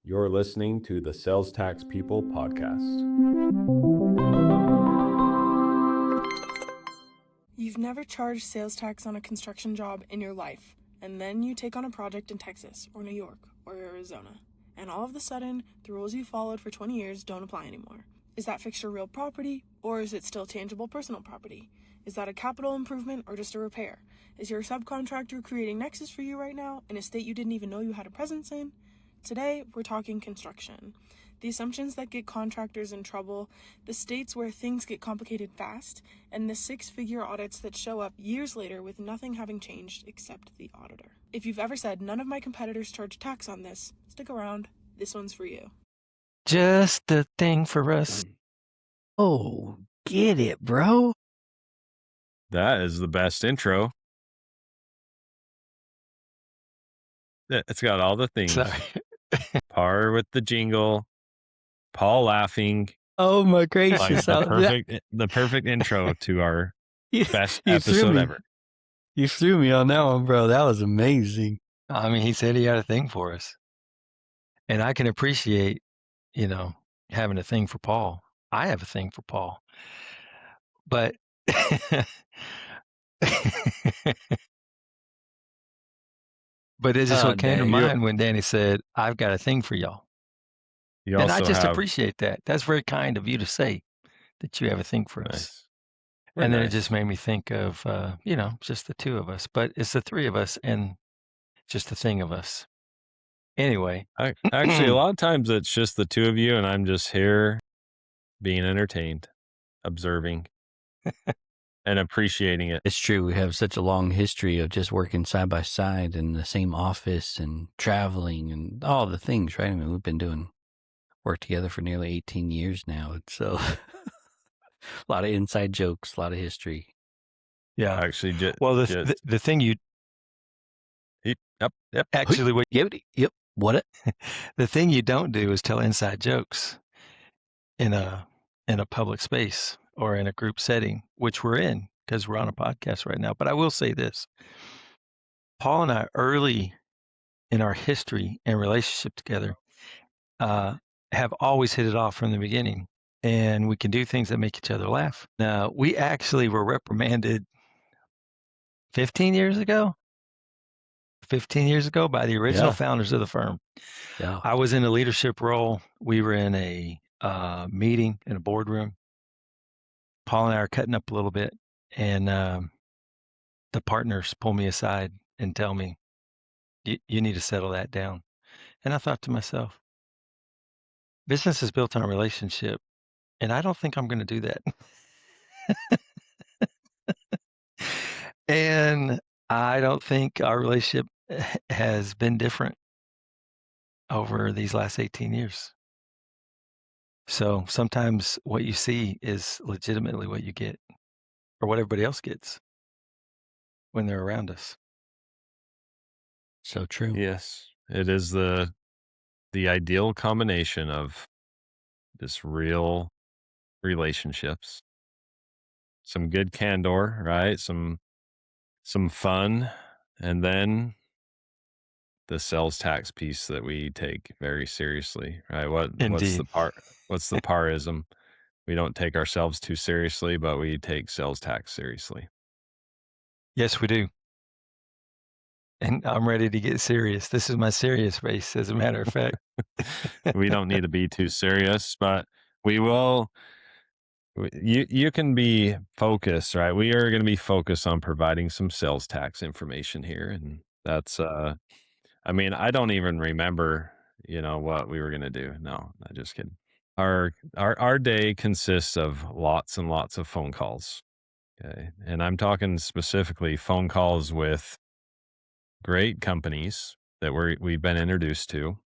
You're listening to the Sales Tax People podcast. You've never charged sales tax on a construction job in your life, and then you take on a project in Texas or New York or Arizona, and all of a sudden, the rules you followed for 20 years don't apply anymore. Is that fixture real property, or is it still tangible personal property? Is that a capital improvement or just a repair? Is your subcontractor creating nexus for you right now in a state you didn't even know you had a presence in? Today, we're talking construction. The assumptions that get contractors in trouble, the states where things get complicated fast, and the six-figure audits that show up years later with nothing having changed except the auditor. If you've ever said, none of my competitors charge tax on this, stick around. This one's for you. Just the thing for us. Oh, get it, bro. That is the best intro. It's got all the things. Sorry. Parr with the jingle, Paul laughing. Oh my Like gracious. the perfect intro to our best you episode ever. You threw me on that one, bro. That was amazing. I mean, he said he had a thing for us. And I can appreciate, having a thing for Paul. I have a thing for Paul. But but it just what came to mind when Danny said, I've got a thing for y'all. And I just appreciate that. That's very kind of you to say that you have a thing for us. And then it just made me think of, just the two of us. But it's the three of us and just the thing of us. Anyway. Actually, a lot of times it's just the two of you, and I'm just here being entertained, observing, and appreciating it. It's true. We have such a long history of just working side by side in the same office and traveling and all the things, right? I mean, we've been doing work together for nearly 18 years now. So a lot of inside jokes, a lot of history. Yeah. Actually, the thing you... Yep. Actually, what... Yep. What? The thing you don't do is tell inside jokes in a public space or in a group setting, which we're in because we're on a podcast right now. But I will say this. Paul and I, early in our history and relationship together, have always hit it off from the beginning. And we can do things that make each other laugh. Now, we actually were reprimanded 15 years ago by the original founders of the firm. Yeah. I was in a leadership role. We were in a meeting in a boardroom. Paul and I are cutting up a little bit, and the partners pull me aside and tell me, you need to settle that down. And I thought to myself, business is built on a relationship, and I don't think I'm going to do that. And I don't think our relationship has been different over these last 18 years. So sometimes what you see is legitimately what you get, or what everybody else gets when they're around us. So true. Yes, it is the ideal combination of just real relationships, some good candor, right? Some fun, and then the sales tax piece that we take very seriously, right? What's the Parrism? We don't take ourselves too seriously, but we take sales tax seriously. Yes, we do. And I'm ready to get serious. This is my serious face, as a matter of fact. We don't need to be too serious, but we will. You can be focused, right? We are going to be focused on providing some sales tax information here. And that's, I don't even remember, what we were going to do. No, I'm just kidding. Our day consists of lots and lots of phone calls. Okay. And I'm talking specifically phone calls with great companies that we've been introduced to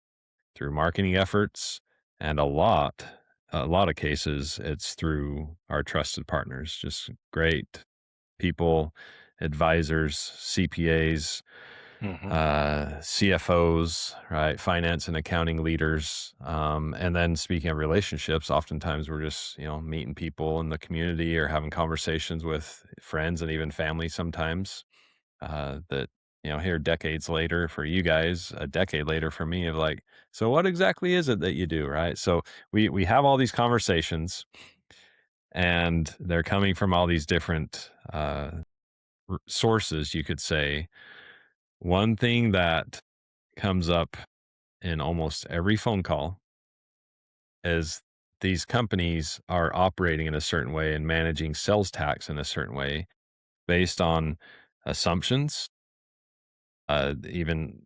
through marketing efforts, and a lot of cases it's through our trusted partners, just great people, advisors, CPAs, CFOs, right? Finance and accounting leaders. And then speaking of relationships, oftentimes we're just, meeting people in the community or having conversations with friends and even family sometimes, that here decades later for you guys, a decade later for me, of like, so what exactly is it that you do, right? So we have all these conversations, and they're coming from all these different sources, you could say. One thing that comes up in almost every phone call is these companies are operating in a certain way and managing sales tax in a certain way based on assumptions. Even,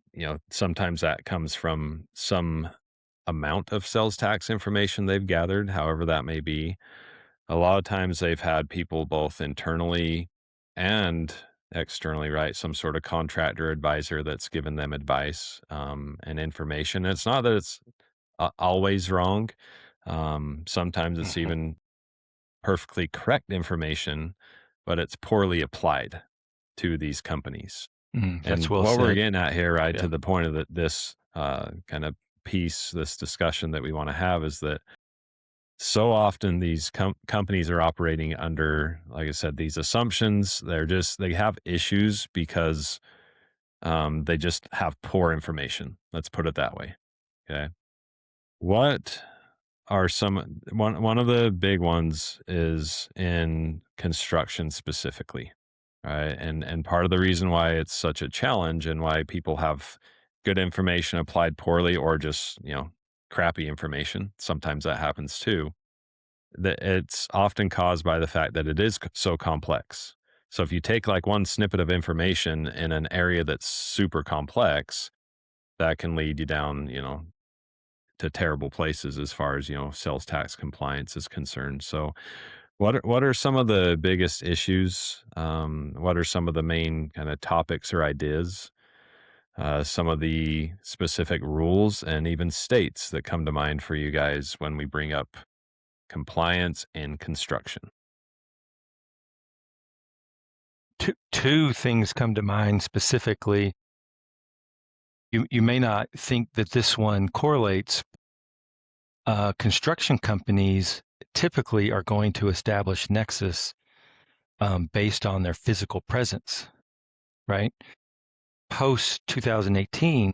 sometimes that comes from some amount of sales tax information they've gathered, however that may be. A lot of times they've had people both internally and externally, right? Some sort of contractor advisor that's given them advice and information. And it's not that it's always wrong. Sometimes it's Mhm. even perfectly correct information, but it's poorly applied to these companies. That's And well what we're said. getting at here, right, Yeah. to the point of this kind of piece, this discussion that we want to have, is that so often these companies are operating under, like I said, these assumptions. They have issues because they just have poor information. Let's put it that way. Okay. What are one of the big ones is in construction specifically, right? And part of the reason why it's such a challenge and why people have good information applied poorly, or just, crappy information, sometimes that happens too, that it's often caused by the fact that it is so complex. So if you take like one snippet of information in an area that's super complex, that can lead you down, to terrible places as far as, sales tax compliance is concerned. So what are some of the biggest issues? What are some of the main kind of topics or ideas? Some of the specific rules and even states that come to mind for you guys when we bring up compliance and construction. Two things come to mind specifically. You may not think that this one correlates. Construction companies typically are going to establish nexus based on their physical presence, right? Post 2018,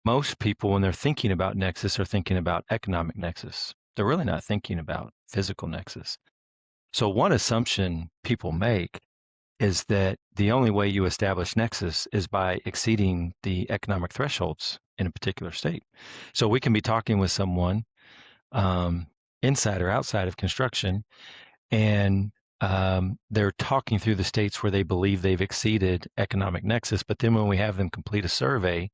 most people, when they're thinking about nexus, are thinking about economic nexus. They're really not thinking about physical nexus. So one assumption people make is that the only way you establish nexus is by exceeding the economic thresholds in a particular state. So we can be talking with someone inside or outside of construction, and they're talking through the states where they believe they've exceeded economic nexus. But then when we have them complete a survey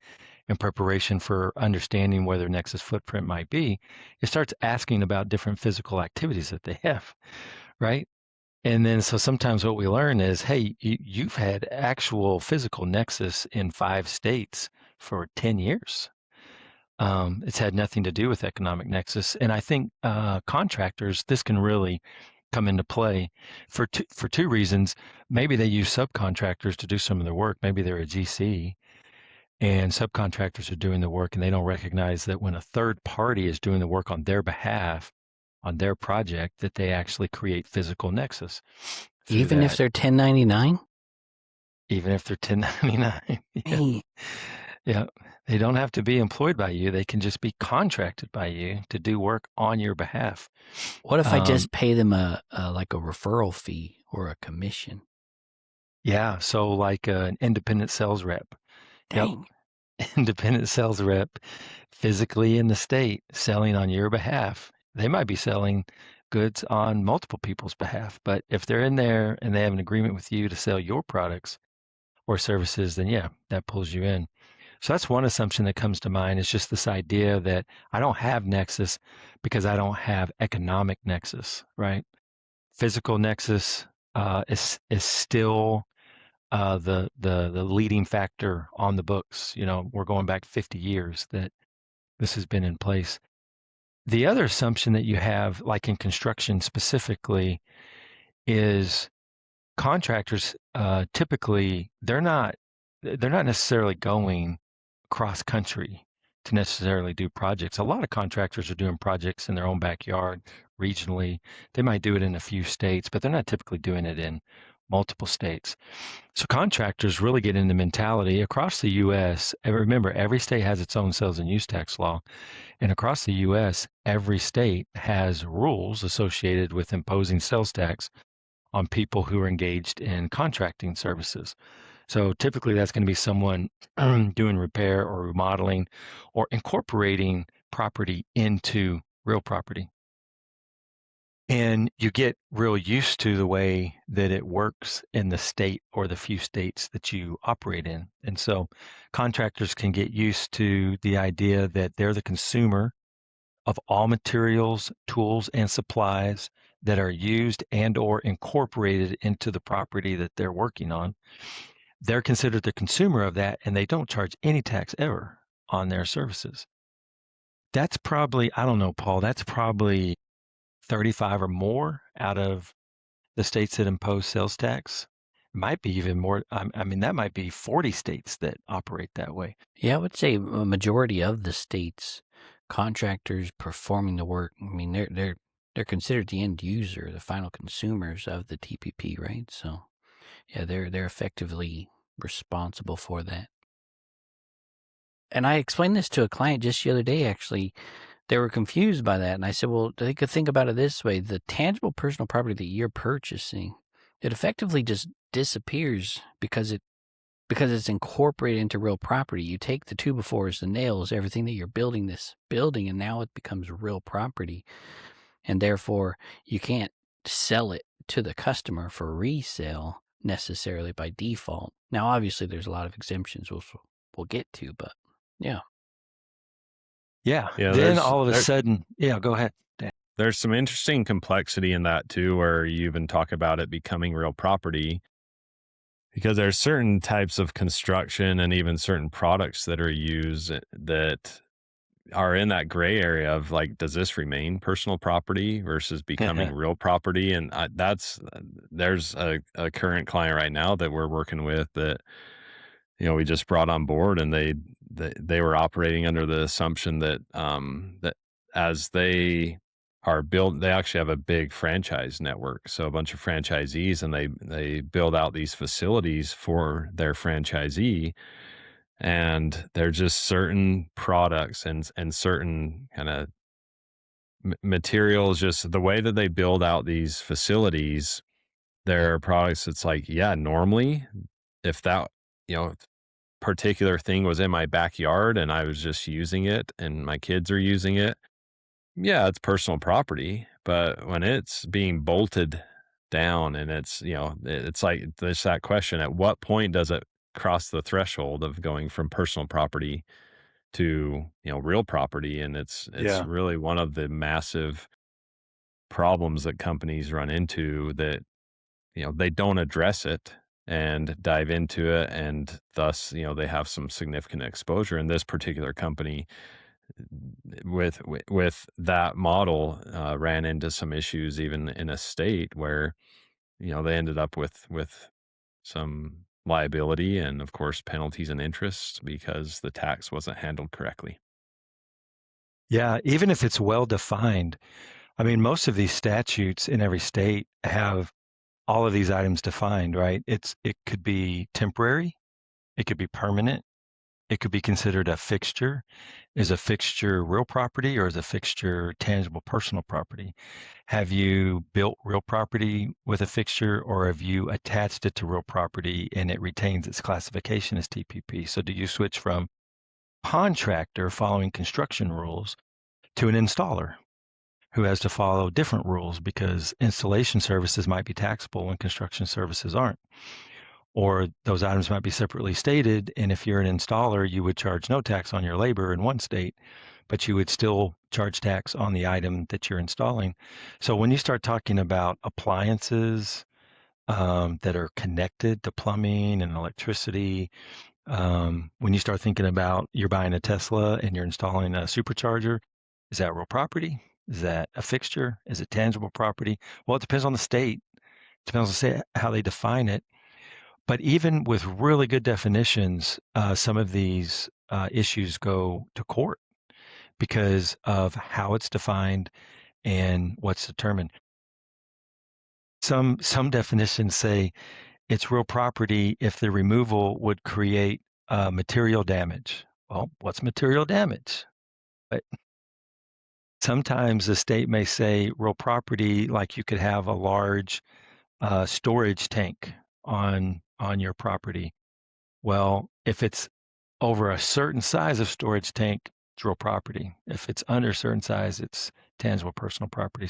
in preparation for understanding where their nexus footprint might be, it starts asking about different physical activities that they have, right? And then so sometimes what we learn is, hey, you've had actual physical nexus in 5 states for 10 years. It's had nothing to do with economic nexus. And I think contractors, this can really come into play for two reasons. Maybe they use subcontractors to do some of their work. Maybe they're a GC and subcontractors are doing the work, and they don't recognize that when a third party is doing the work on their behalf on their project, that they actually create physical nexus through Even if that. they're 1099? Even if they're 1099. Yeah. Hey, Yeah. They don't have to be employed by you. They can just be contracted by you to do work on your behalf. what if I just pay them like a referral fee or a commission? Yeah. So like an independent sales rep. Dang. Yep. Independent sales rep physically in the state selling on your behalf. They might be selling goods on multiple people's behalf, but if they're in there and they have an agreement with you to sell your products or services, then yeah, that pulls you in. So that's one assumption that comes to mind, is just this idea that I don't have nexus because I don't have economic nexus, right? Physical nexus is still the leading factor on the books. We're going back 50 years that this has been in place. The other assumption that you have, like in construction specifically, is contractors typically they're not necessarily going cross country to necessarily do projects. A lot of contractors are doing projects in their own backyard regionally. They might do it in a few states, but they're not typically doing it in multiple states. So contractors really get in the mentality across the U.S. And remember, every state has its own sales and use tax law. And across the U.S., every state has rules associated with imposing sales tax on people who are engaged in contracting services. So typically that's going to be someone doing repair or remodeling or incorporating property into real property. And you get real used to the way that it works in the state or the few states that you operate in. And so contractors can get used to the idea that they're the consumer of all materials, tools, and supplies that are used and or incorporated into the property that they're working on. They're considered the consumer of that, and they don't charge any tax ever on their services. That's probably, I don't know, Paul, that's probably 35 or more out of the states that impose sales tax. Might be even more. I mean, that might be 40 states that operate that way. Yeah, I would say a majority of the states, contractors performing the work, I mean, they're considered the end user, the final consumers of the TPP, right? So, yeah, they're effectively responsible for that. And I explained this to a client just the other day, actually. They were confused by that. And I said, well, they could think about it this way. The tangible personal property that you're purchasing, it effectively just disappears because it's incorporated into real property. You take the two-by-fours, the nails, everything that you're building this building, and now it becomes real property. And therefore, you can't sell it to the customer for resale necessarily by default. Now, obviously, there's a lot of exemptions we'll get to, but yeah. Yeah. Yeah, Then all of a sudden, yeah, go ahead, Dan. There's some interesting complexity in that too, where you even talk about it becoming real property, because there's certain types of construction and even certain products that are used that are in that gray area of like, does this remain personal property versus becoming real property? And there's a current client right now that we're working with that, we just brought on board, and they were operating under the assumption that that as they are built, they actually have a big franchise network, so a bunch of franchisees, and they build out these facilities for their franchisee, and they're just certain products and certain kind of materials, just the way that they build out these facilities. There are products that's like, yeah, normally if that, particular thing was in my backyard and I was just using it and my kids are using it, yeah, it's personal property. But when it's being bolted down and it's like there's that question, at what point does it cross the threshold of going from personal property to, real property? And it's Yeah. really one of the massive problems that companies run into, that they don't address it and dive into it, and thus they have some significant exposure. And this particular company with that model ran into some issues even in a state where they ended up with some liability and of course penalties and interest because the tax wasn't handled correctly. Yeah. Even if it's well defined, I mean, most of these statutes in every state have all of these items defined, right? It could be temporary, it could be permanent, it could be considered a fixture. Is a fixture real property, or is a fixture tangible personal property? Have you built real property with a fixture, or have you attached it to real property and it retains its classification as TPP? So do you switch from contractor following construction rules to an installer who has to follow different rules because installation services might be taxable when construction services aren't? Or those items might be separately stated, and if you're an installer, you would charge no tax on your labor in one state, but you would still charge tax on the item that you're installing. So when you start talking about appliances that are connected to plumbing and electricity, when you start thinking about you're buying a Tesla and you're installing a supercharger, is that real property? Is that a fixture? Is it tangible property? Well, it depends on the state. It depends on the state, how they define it. But even with really good definitions, some of these issues go to court because of how it's defined and what's determined. Some definitions say it's real property if the removal would create material damage. Well, what's material damage? But sometimes the state may say real property, like you could have a large storage tank on your property. Well, if it's over a certain size of storage tank, it's real property. If it's under a certain size, it's tangible personal property.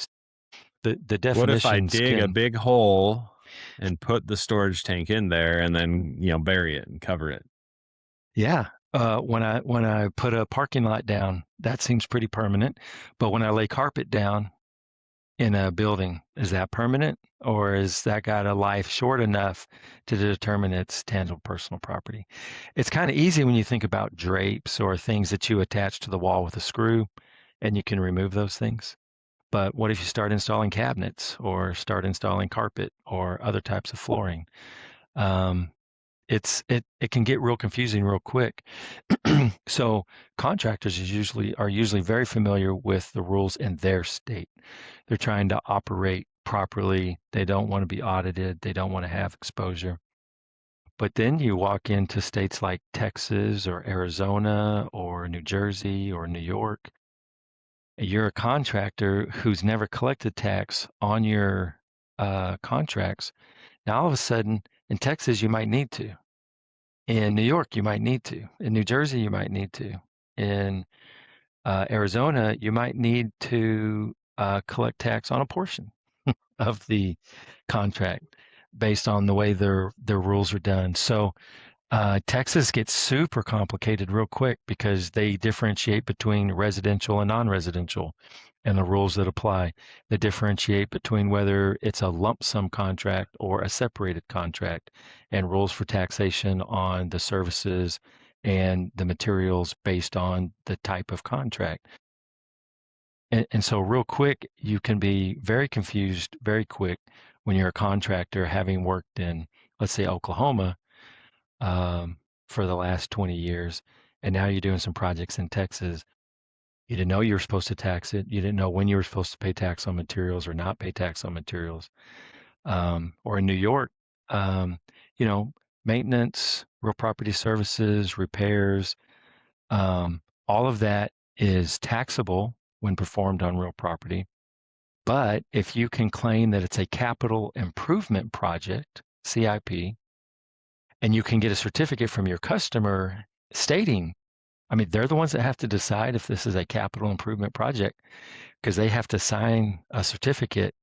The What if I definitions dig a can, big hole and put the storage tank in there and then, bury it and cover it? yeah. When I put a parking lot down, that seems pretty permanent. But when I lay carpet down in a building, is that permanent, or is that got a life short enough to determine it's tangible personal property? It's kind of easy when you think about drapes or things that you attach to the wall with a screw, and you can remove those things. But what if you start installing cabinets or start installing carpet or other types of flooring? Um, it can get real confusing real quick. So contractors are usually very familiar with the rules in their state. They're trying to operate properly. They don't want to be audited. They don't want to have exposure. But then you walk into states like Texas or Arizona or New Jersey or New York. You're a contractor who's never collected tax on your contracts. Now, all of a sudden, in Texas, you might need to. In New York, you might need to. In New Jersey, you might need to. In Arizona, you might need to collect tax on a portion of the contract based on the way their rules are done. So Texas gets super complicated real quick because they differentiate between residential and non-residential and the rules that apply. They differentiate between whether it's a lump sum contract or a separated contract and rules for taxation on the services and the materials based on the type of contract. And so real quick, you can be very confused very quick when you're a contractor having worked in, let's say, Oklahoma for the last 20 years, and now you're doing some projects in Texas. You didn't know you were supposed to tax it. You didn't know when you were supposed to pay tax on materials or not pay tax on materials. Or in New York, maintenance, real property services, repairs, all of that is taxable when performed on real property. But if you can claim that it's a capital improvement project, CIP, and you can get a certificate from your customer stating, I mean, they're the ones that have to decide if this is a capital improvement project because they have to sign a certificate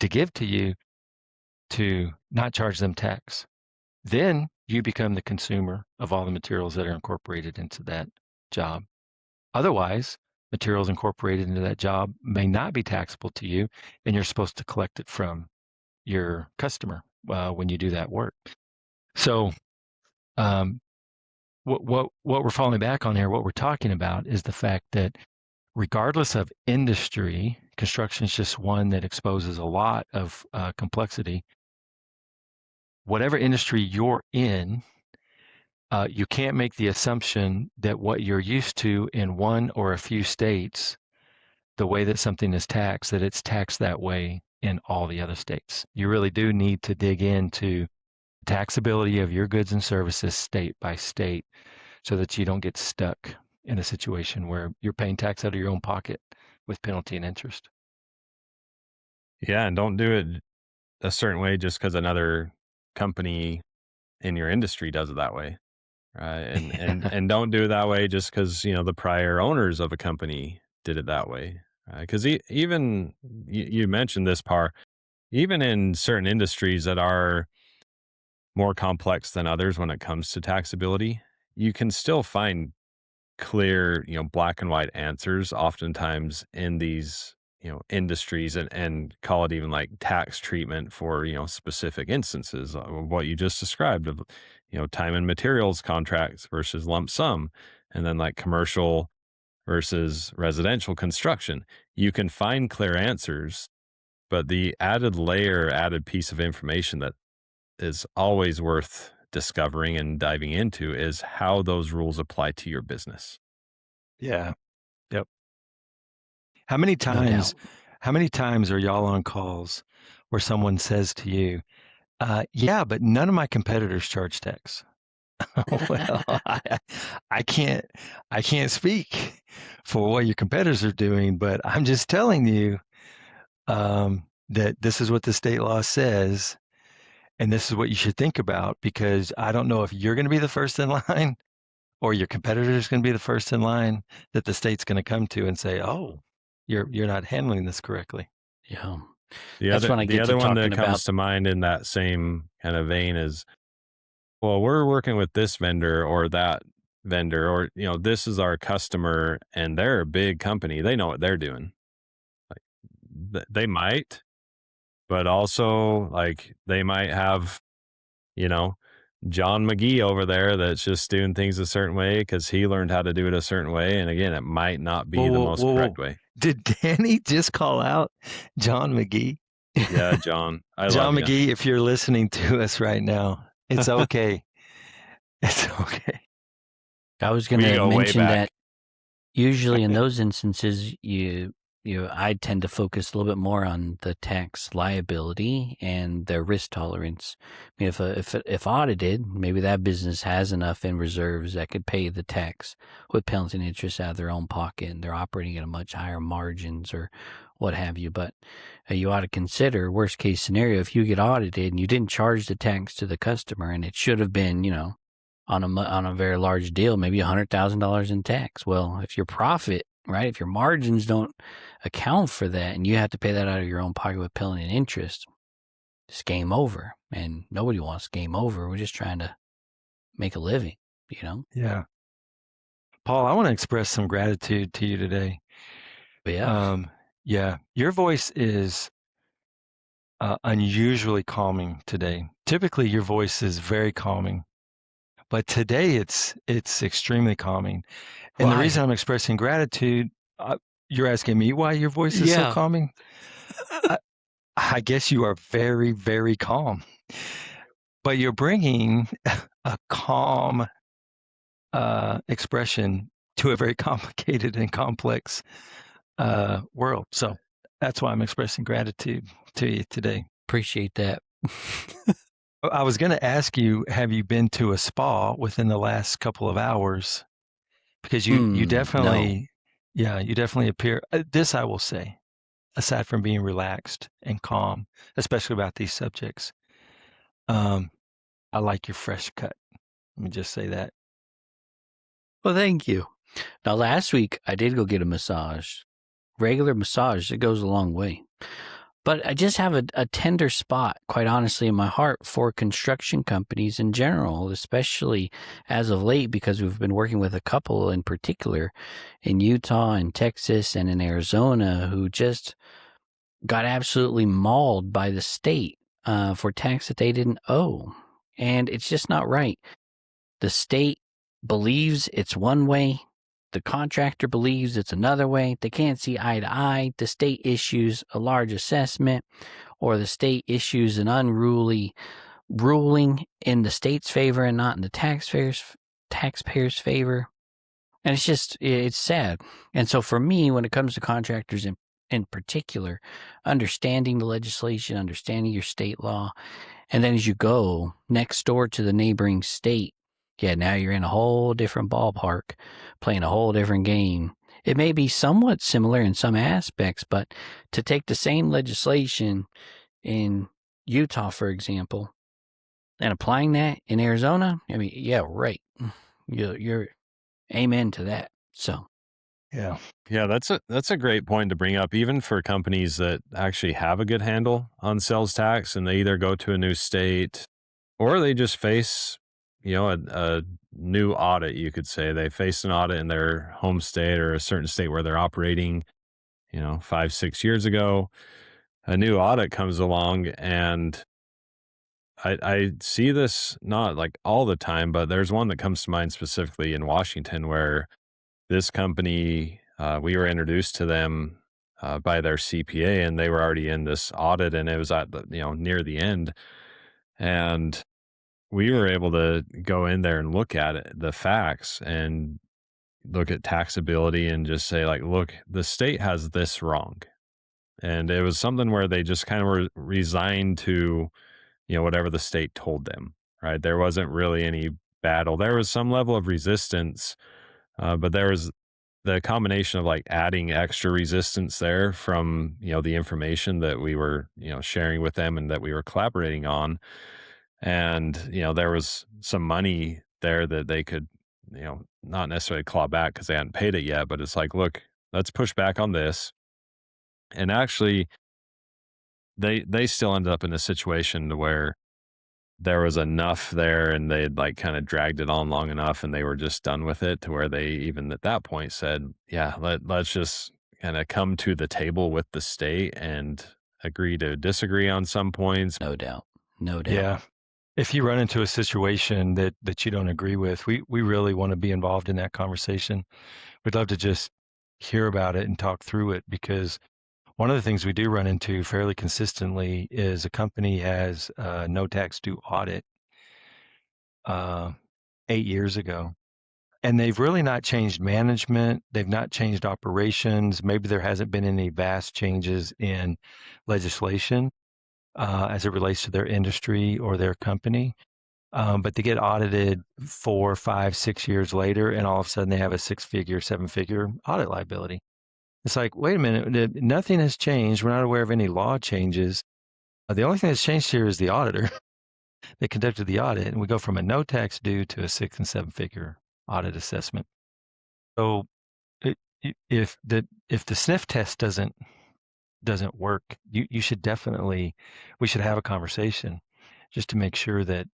to give to you to not charge them tax. Then you become the consumer of all the materials that are incorporated into that job. Otherwise, materials incorporated into that job may not be taxable to you, and you're supposed to collect it from your customer when you do that work. So, what we're falling back on here, what we're talking about is the fact that regardless of industry, construction is just one that exposes a lot of complexity. Whatever industry you're in, you can't make the assumption that what you're used to in one or a few states, the way that something is taxed, that it's taxed that way in all the other states. You really do need to dig into taxability of your goods and services state by state so that you don't get stuck in a situation where you're paying tax out of your own pocket with penalty and interest. Yeah, and don't do it a certain way just because another company in your industry does it that way, right? And don't do it that way just because the prior owners of a company did it that way, because even you mentioned this, Parr, even in certain industries that are more complex than others when it comes to taxability, you can still find clear, black and white answers oftentimes in these, industries and call it even like tax treatment for, specific instances of what you just described of, time and materials contracts versus lump sum, and then like commercial versus residential construction. You can find clear answers, but the added piece of information that is always worth discovering and diving into is how those rules apply to your business. Yeah. Yep. How many No times doubt. how many times are y'all on calls where someone says to you, yeah, but none of my competitors charge tax. Well, I can't speak for what your competitors are doing, but I'm just telling you that this is what the state law says, and this is what you should think about, because I don't know if you're going to be the first in line or your competitor is going to be the first in line that the state's going to come to and say, "Oh, you're not handling this correctly." Yeah. The That's other when I the get to other one that talking about. comes to mind in that same kind of vein is, well, we're working with this vendor or that vendor, or this is our customer, and they're a big company. They know what they're doing. Like they might, but also like they might have, John McGee over there that's just doing things a certain way because he learned how to do it a certain way. And again, it might not be the most correct way. Did Danny just call out John McGee? Yeah, John, I John love you. McGee, if you're listening to us right now, it's okay. It's okay. I was going We to go way mention back. that usually in those instances, I tend to focus a little bit more on the tax liability and their risk tolerance. I mean, if audited, maybe that business has enough in reserves that could pay the tax with penalty and interest out of their own pocket, and they're operating at a much higher margins or what have you. But you ought to consider worst case scenario, if you get audited and you didn't charge the tax to the customer, and it should have been, on a very large deal, maybe $100,000 in tax. Well, if your profit, right, if your margins don't account for that, and you have to pay that out of your own pocket with penalty and interest, it's game over. And nobody wants game over. We're just trying to make a living, Yeah. Paul, I want to express some gratitude to you today. But yeah. Yeah, your voice is unusually calming today. Typically, your voice is very calming, but today it's extremely calming. And Why? the reason I'm expressing gratitude, you're asking me why your voice is so calming? I guess you are very, very calm, but you're bringing a calm expression to a very complicated and complex world. So that's why I'm expressing gratitude to you today. Appreciate that. I was going to ask you, have you been to a spa within the last couple of hours? Because you definitely, you definitely appear, this I will say, aside from being relaxed and calm, especially about these subjects, I like your fresh cut. Let me just say that. Well, thank you. Now, last week I did go get a massage. Regular massage, it goes a long way. But I just have a tender spot, quite honestly, in my heart for construction companies in general, especially as of late, because we've been working with a couple in particular in Utah and Texas and in Arizona who just got absolutely mauled by the state for tax that they didn't owe. And it's just not right. The state believes it's one way. The contractor believes it's another way. They can't see eye to eye. The state issues a large assessment, or the state issues an unruly ruling in the state's favor and not in the taxpayers' favor. And it's sad. And so for me, when it comes to contractors in particular, understanding the legislation, understanding your state law, and then as you go next door to the neighboring state, now you're in a whole different ballpark, playing a whole different game. It may be somewhat similar in some aspects, but to take the same legislation in Utah, for example, and applying that in Arizona, I mean, yeah, right. You're amen to that. So, yeah, that's a great point to bring up, even for companies that actually have a good handle on sales tax, and they either go to a new state or they just face a new audit. You could say they face an audit in their home state or a certain state where they're operating 5-6 years ago. A new audit comes along, and I see this not like all the time, but there's one that comes to mind specifically in Washington where this company, we were introduced to them by their CPA, and they were already in this audit, and it was at near the end, and we were able to go in there and look at it, the facts, and look at taxability and just say, like, look, the state has this wrong. And it was something where they just kind of were resigned to, whatever the state told them, right? There wasn't really any battle. There was some level of resistance, but there was the combination of like adding extra resistance there from, the information that we were, sharing with them and that we were collaborating on. And, there was some money there that they could, not necessarily claw back because they hadn't paid it yet, but it's like, look, let's push back on this. And actually, they still ended up in a situation to where there was enough there and they had like kind of dragged it on long enough and they were just done with it, to where they even at that point said, yeah, let's just kind of come to the table with the state and agree to disagree on some points. No doubt. No doubt. Yeah. If you run into a situation that you don't agree with, we really want to be involved in that conversation. We'd love to just hear about it and talk through it, because one of the things we do run into fairly consistently is a company has a no tax due audit 8 years ago. And they've really not changed management. They've not changed operations. Maybe there hasn't been any vast changes in legislation as it relates to their industry or their company. But they get audited 4, 5, 6 years later, and all of a sudden they have a 6-figure, 7-figure audit liability. It's like, wait a minute, nothing has changed. We're not aware of any law changes. The only thing that's changed here is the auditor that conducted the audit, and we go from a no tax due to a 6 and 7-figure audit assessment. So if the sniff test doesn't work, we should have a conversation just to make sure that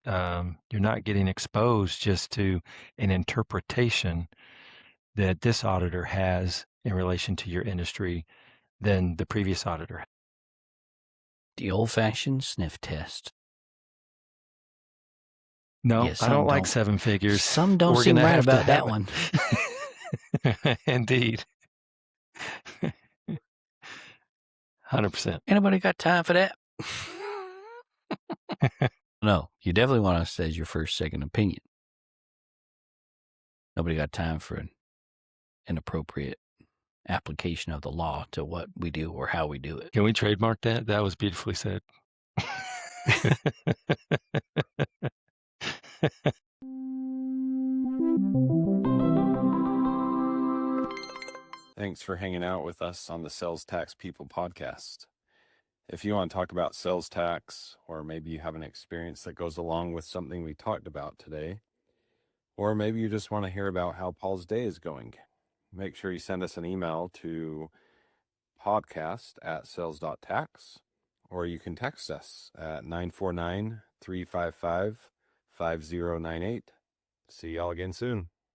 you're not getting exposed just to an interpretation that this auditor has in relation to your industry than the previous auditor. The old-fashioned sniff test. No, Yeah, I don't like don't. 7 figures. Some don't We're seem gonna right have to about that have one. it. Indeed. 100%. Anybody got time for that? No, you definitely want us as your first, second opinion. Nobody got time for an inappropriate application of the law to what we do or how we do it. Can we trademark that? That was beautifully said. Thanks for hanging out with us on the Sales Tax People podcast. If you want to talk about sales tax, or maybe you have an experience that goes along with something we talked about today, or maybe you just want to hear about how Paul's day is going, make sure you send us an email to podcast@sales.tax, or you can text us at 949-355-5098. See y'all again soon.